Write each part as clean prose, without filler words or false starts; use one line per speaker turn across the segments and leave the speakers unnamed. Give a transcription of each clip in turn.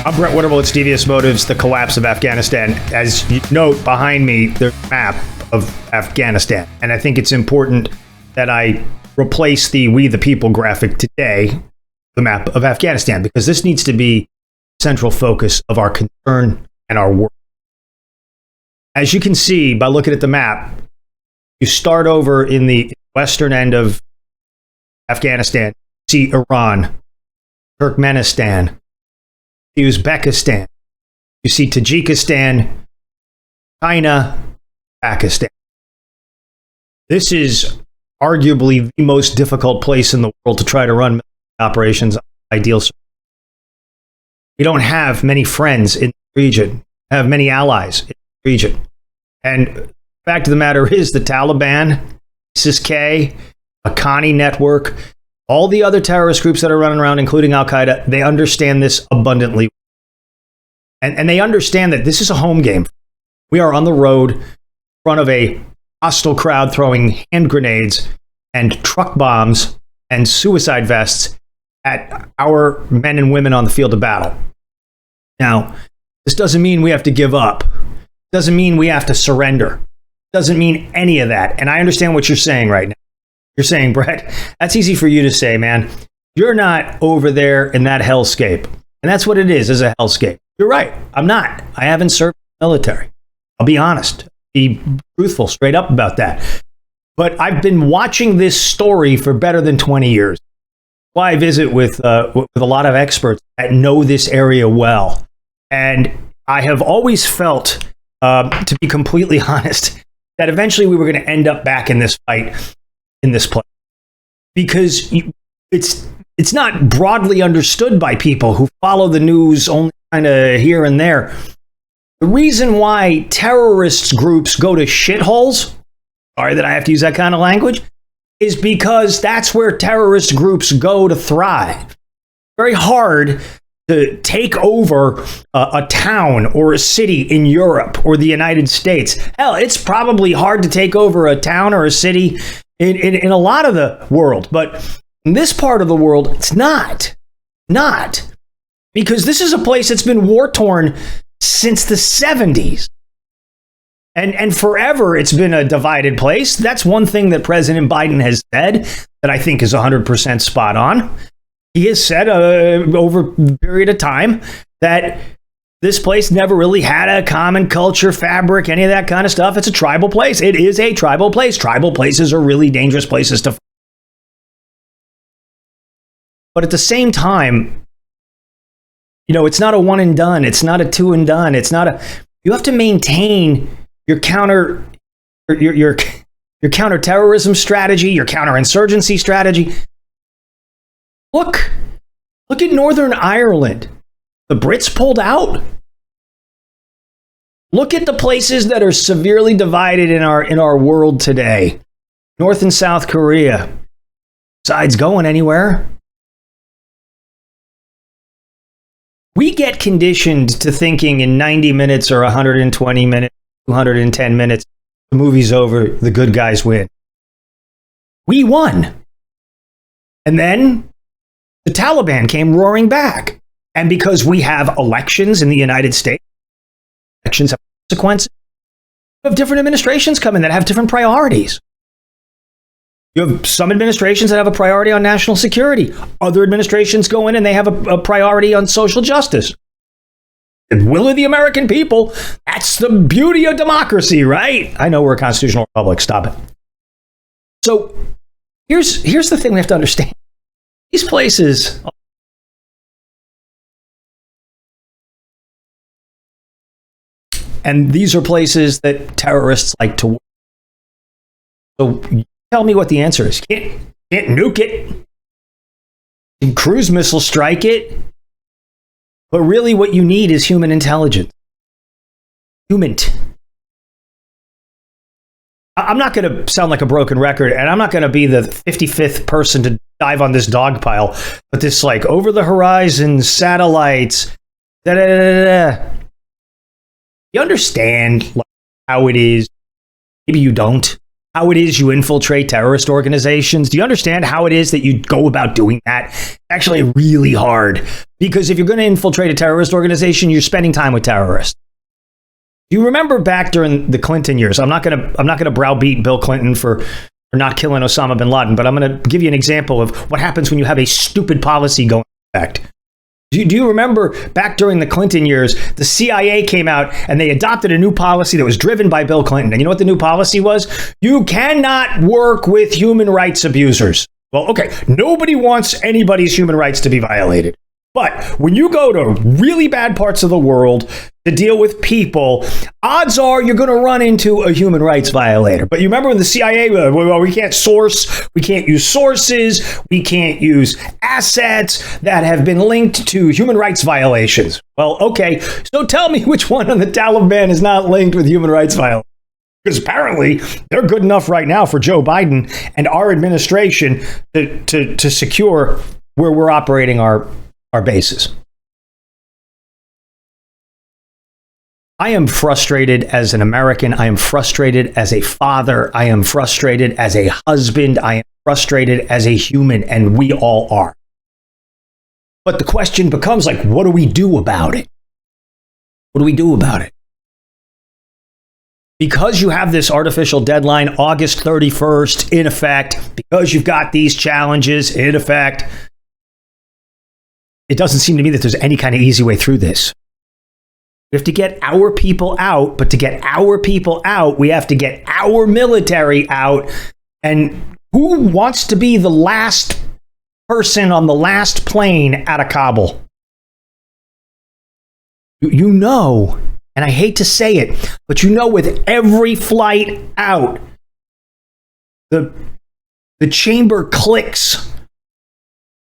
I'm Brett Winterble. It's Devious Motives, the collapse of Afghanistan. As you note behind me, there's a map of Afghanistan. And I think it's important that I replace the We the People graphic today, the map of Afghanistan, because this needs to be central focus of our concern and our work. As you can see by looking at the map, you start over in the western end of Afghanistan, see Iran, Turkmenistan, Uzbekistan, you see Tajikistan, China, Pakistan. This is arguably the most difficult place in the world to try to run operations. Ideal. We don't have many friends in the region, have many allies in the region. And the fact of the matter is the Taliban, ISIS-K, Haqqani network, all the other terrorist groups that are running around, including Al-Qaeda, they understand this abundantly. And they understand that this is a home game. We are on the road in front of a hostile crowd throwing hand grenades and truck bombs and suicide vests at our men and women on the field of battle. Now, this doesn't mean we have to give up. It doesn't mean we have to surrender. It doesn't mean any of that. And I understand what you're saying right now. You're saying, Brett, that's easy for you to say, man. You're not over there in that hellscape. And that's what it is a hellscape. You're right. I'm not. I haven't served in the military. I'll be honest, be truthful, straight up about that. But I've been watching this story for better than 20 years. Why I visit with a lot of experts that know this area well. And I have always felt, to be completely honest, that eventually we were going to end up back in this fight in this place, because it's not broadly understood by people who follow the news only kind of here and there. The reason why terrorist groups go to shitholes, sorry that I have to use that kind of language, is because that's where terrorist groups go to thrive. Very hard to take over a town or a city in Europe or the United States. Hell, it's probably hard to take over a town or a city in a lot of the world, but in this part of the world, it's not. Because this is a place that's been war-torn since the 70s. And forever it's been a divided place. That's one thing that President Biden has said that I think is 100% spot on. He has said over a period of time that this place never really had a common culture, fabric, any of that kind of stuff. It's a tribal place. It is a tribal place. Tribal places are really dangerous places to find. But at the same time, you know, it's not a one and done. It's not a two and done. It's not a. You have to maintain your counterterrorism strategy, your counterinsurgency strategy. Look at Northern Ireland. The Brits pulled out. Look at the places that are severely divided in our world today. North and South Korea. Besides going anywhere. We get conditioned to thinking in 90 minutes or 120 minutes, 210 minutes, the movie's over, the good guys win. We won. And then the Taliban came roaring back. And because we have elections in the United States, elections have consequences. You have different administrations come in that have different priorities. You have some administrations that have a priority on national security. Other administrations go in and they have a priority on social justice. The will of the American people, that's the beauty of democracy, right? I know we're a constitutional republic. Stop it. So here's the thing we have to understand. These places... And these are places that terrorists like to work. So tell me what the answer is. Can't nuke it. Can cruise missile strike it. But really what you need is human intelligence. I'm not going to sound like a broken record, and I'm not going to be the 55th person to dive on this dog pile, but this like over the horizon satellites, You understand how it is. Maybe you don't. how it is you infiltrate terrorist organizations? Do you understand how it is that you go about doing that? It's actually really hard, because if you're going to infiltrate a terrorist organization, you're spending time with terrorists. Do you remember back during the Clinton years? I'm not going to browbeat Bill Clinton for not killing Osama bin Laden, but I'm going to give you an example of what happens when you have a stupid policy going into effect. Do you remember back during the Clinton years, the CIA came out and they adopted a new policy that was driven by Bill Clinton. And you know what the new policy was? You cannot work with human rights abusers. Well, okay, nobody wants anybody's human rights to be violated. But when you go to really bad parts of the world to deal with people, odds are you're going to run into a human rights violator. But you remember when the CIA, well, we can't use sources, we can't use assets that have been linked to human rights violations. Well, okay, so tell me which one on the Taliban is not linked with human rights violations. Because apparently they're good enough right now for Joe Biden and our administration to secure where we're operating our bases. I am frustrated as an American. I am frustrated as a father. I am frustrated as a husband. I am frustrated as a human, and we all are. But the question becomes, like, what do we do about it? What do we do about it? Because you have this artificial deadline, August 31st, in effect, because you've got these challenges in effect, it doesn't seem to me that there's any kind of easy way through this. We have to get our people out, but to get our people out, we have to get our military out. And who wants to be the last person on the last plane out of Kabul? You know, and I hate to say it, but you know, with every flight out, the chamber clicks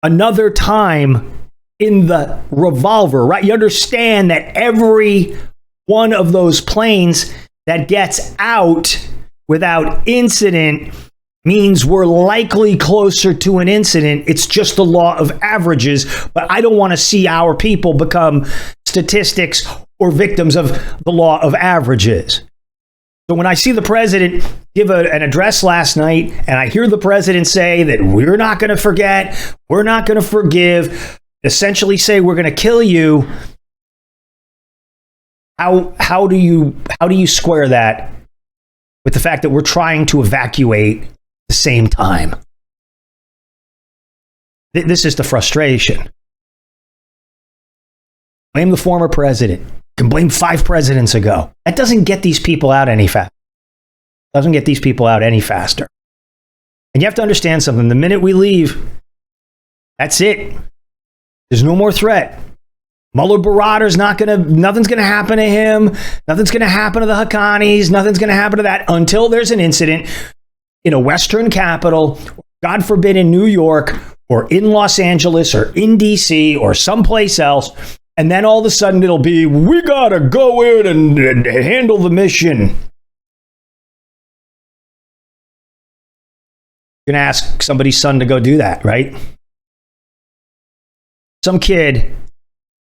another time in the revolver, right? You understand that every one of those planes that gets out without incident means we're likely closer to an incident. It's just the law of averages, but I don't want to see our people become statistics or victims of the law of averages. So when I see the president give an address last night, and I hear the president say that we're not going to forget, we're not going to forgive, essentially say we're going to kill you, how do you square that with the fact that we're trying to evacuate at the same time? This is the frustration. Blame the former president. You can blame 5 presidents ago. That doesn't get these people out any faster. Doesn't get these people out any faster. And you have to understand something. The minute we leave, that's it. There's no more threat. Mullah Baradr's nothing's going to happen to him. Nothing's going to happen to the Haqqanis. Nothing's going to happen to that until there's an incident in a Western capital, God forbid in New York or in Los Angeles or in DC or someplace else. And then all of a sudden it'll be, we got to go in and handle the mission. You're going to ask somebody's son to go do that, right? Some kid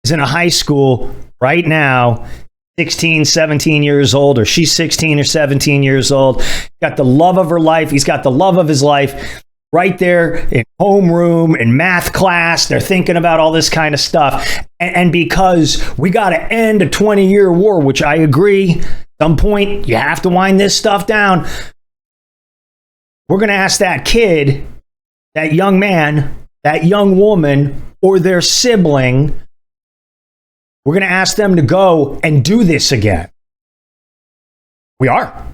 is in a high school right now, 16, 17 years old, or she's 16 or 17 years old, got the love of her life. He's got the love of his life right there in homeroom, in math class. They're thinking about all this kind of stuff. And because we got to end a 20-year war, which I agree, at some point you have to wind this stuff down. We're going to ask that kid, that young man, that young woman, or their sibling, we're going to ask them to go and do this again. We are.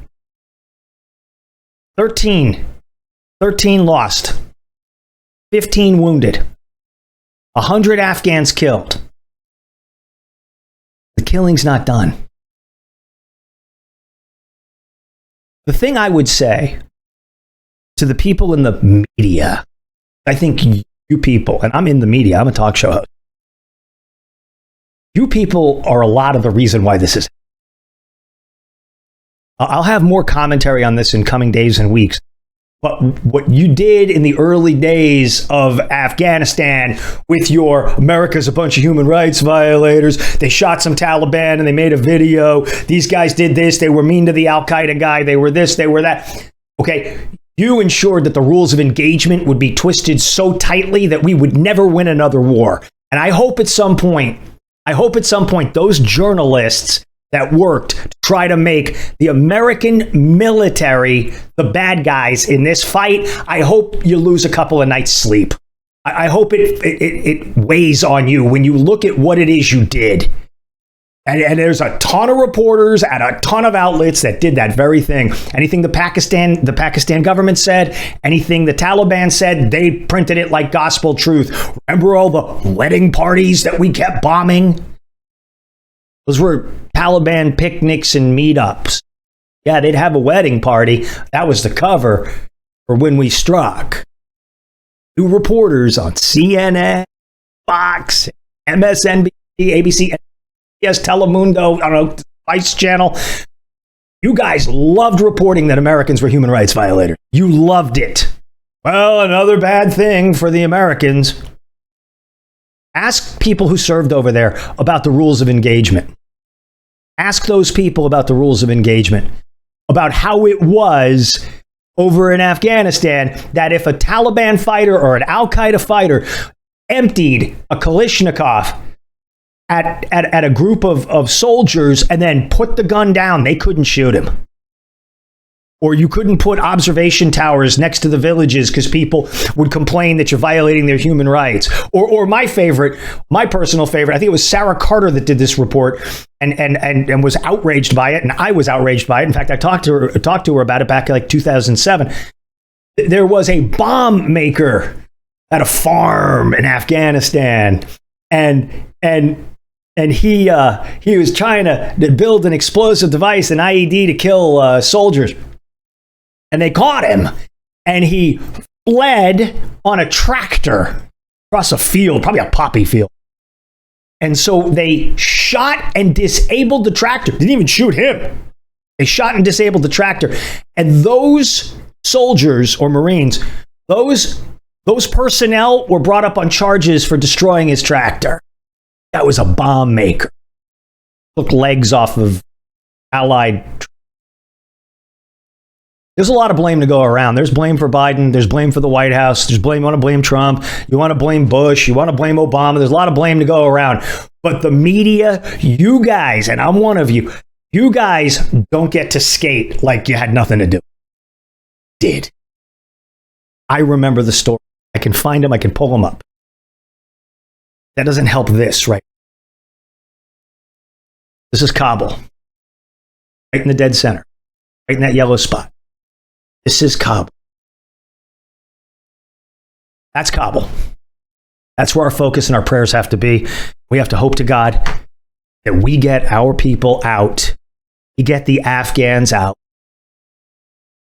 13 lost, 15 wounded, 100 Afghans killed. The killing's not done. The thing I would say to the people in the media, I think you people, and I'm in the media, I'm a talk show host. You people are a lot of the reason why this is. I'll have more commentary on this in coming days and weeks. But what you did in the early days of Afghanistan with your America's a bunch of human rights violators, they shot some Taliban and they made a video. These guys did this. They were mean to the Al-Qaeda guy. They were this, they were that. Okay? You ensured that the rules of engagement would be twisted so tightly that we would never win another war. And I hope at some point, those journalists that worked to try to make the American military the bad guys in this fight, I hope you lose a couple of nights' sleep. I hope it weighs on you when you look at what it is you did. And there's a ton of reporters at a ton of outlets that did that very thing. Anything the Pakistan government said, anything the Taliban said, they printed it like gospel truth. Remember all the wedding parties that we kept bombing? Those were Taliban picnics and meetups. Yeah, they'd have a wedding party. That was the cover for when we struck. New reporters on CNN, Fox, MSNBC, ABC, yes, Telemundo, I don't know, Vice Channel. You guys loved reporting that Americans were human rights violators. You loved it. Well, another bad thing for the Americans. Ask people who served over there about the rules of engagement. Ask those people about the rules of engagement, about how it was over in Afghanistan that if a Taliban fighter or an Al-Qaeda fighter emptied a Kalashnikov at a group of soldiers and then put the gun down, they couldn't shoot him. Or you couldn't put observation towers next to the villages because people would complain that you're violating their human rights. Or my personal favorite, I think it was Sarah Carter that did this report and was outraged by it, and I was outraged by it. In fact, I talked to her about it back in like 2007. There was a bomb maker at a farm in Afghanistan, and he was trying to build an explosive device, an IED, to kill soldiers. And they caught him, and he fled on a tractor across a field, probably a poppy field. And so they shot and disabled the tractor. Didn't even shoot him. They shot and disabled the tractor. And those soldiers or Marines, those personnel were brought up on charges for destroying his tractor. That was a bomb maker. Took legs off of Allied. There's a lot of blame to go around. There's blame for Biden. There's blame for the White House. There's blame. You want to blame Trump. You want to blame Bush. You want to blame Obama. There's a lot of blame to go around. But the media, you guys, and I'm one of you, you guys don't get to skate like you had nothing to do. Did. I remember the story. I can find them. I can pull them up. That doesn't help this, right? This is Kabul. Right in the dead center. Right in that yellow spot. This is Kabul. That's Kabul. That's where our focus and our prayers have to be. We have to hope to God that we get our people out. We get the Afghans out.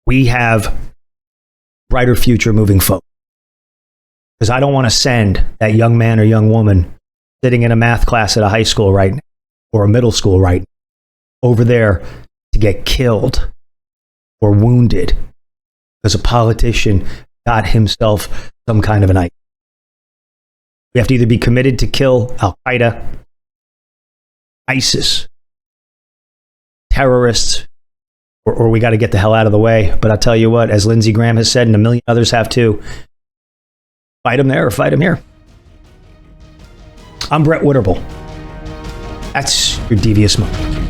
We have a brighter future moving forward. Because I don't want to send that young man or young woman sitting in a math class at a high school right now, or a middle school right now, over there to get killed or wounded because a politician got himself some kind of an idea. We have to either be committed to kill Al-Qaeda, ISIS, terrorists, or we got to get the hell out of the way. But I'll tell you what, as Lindsey Graham has said, and a million others have too, fight them there or fight them here. I'm Brett Witterbull. That's your Devious Moment.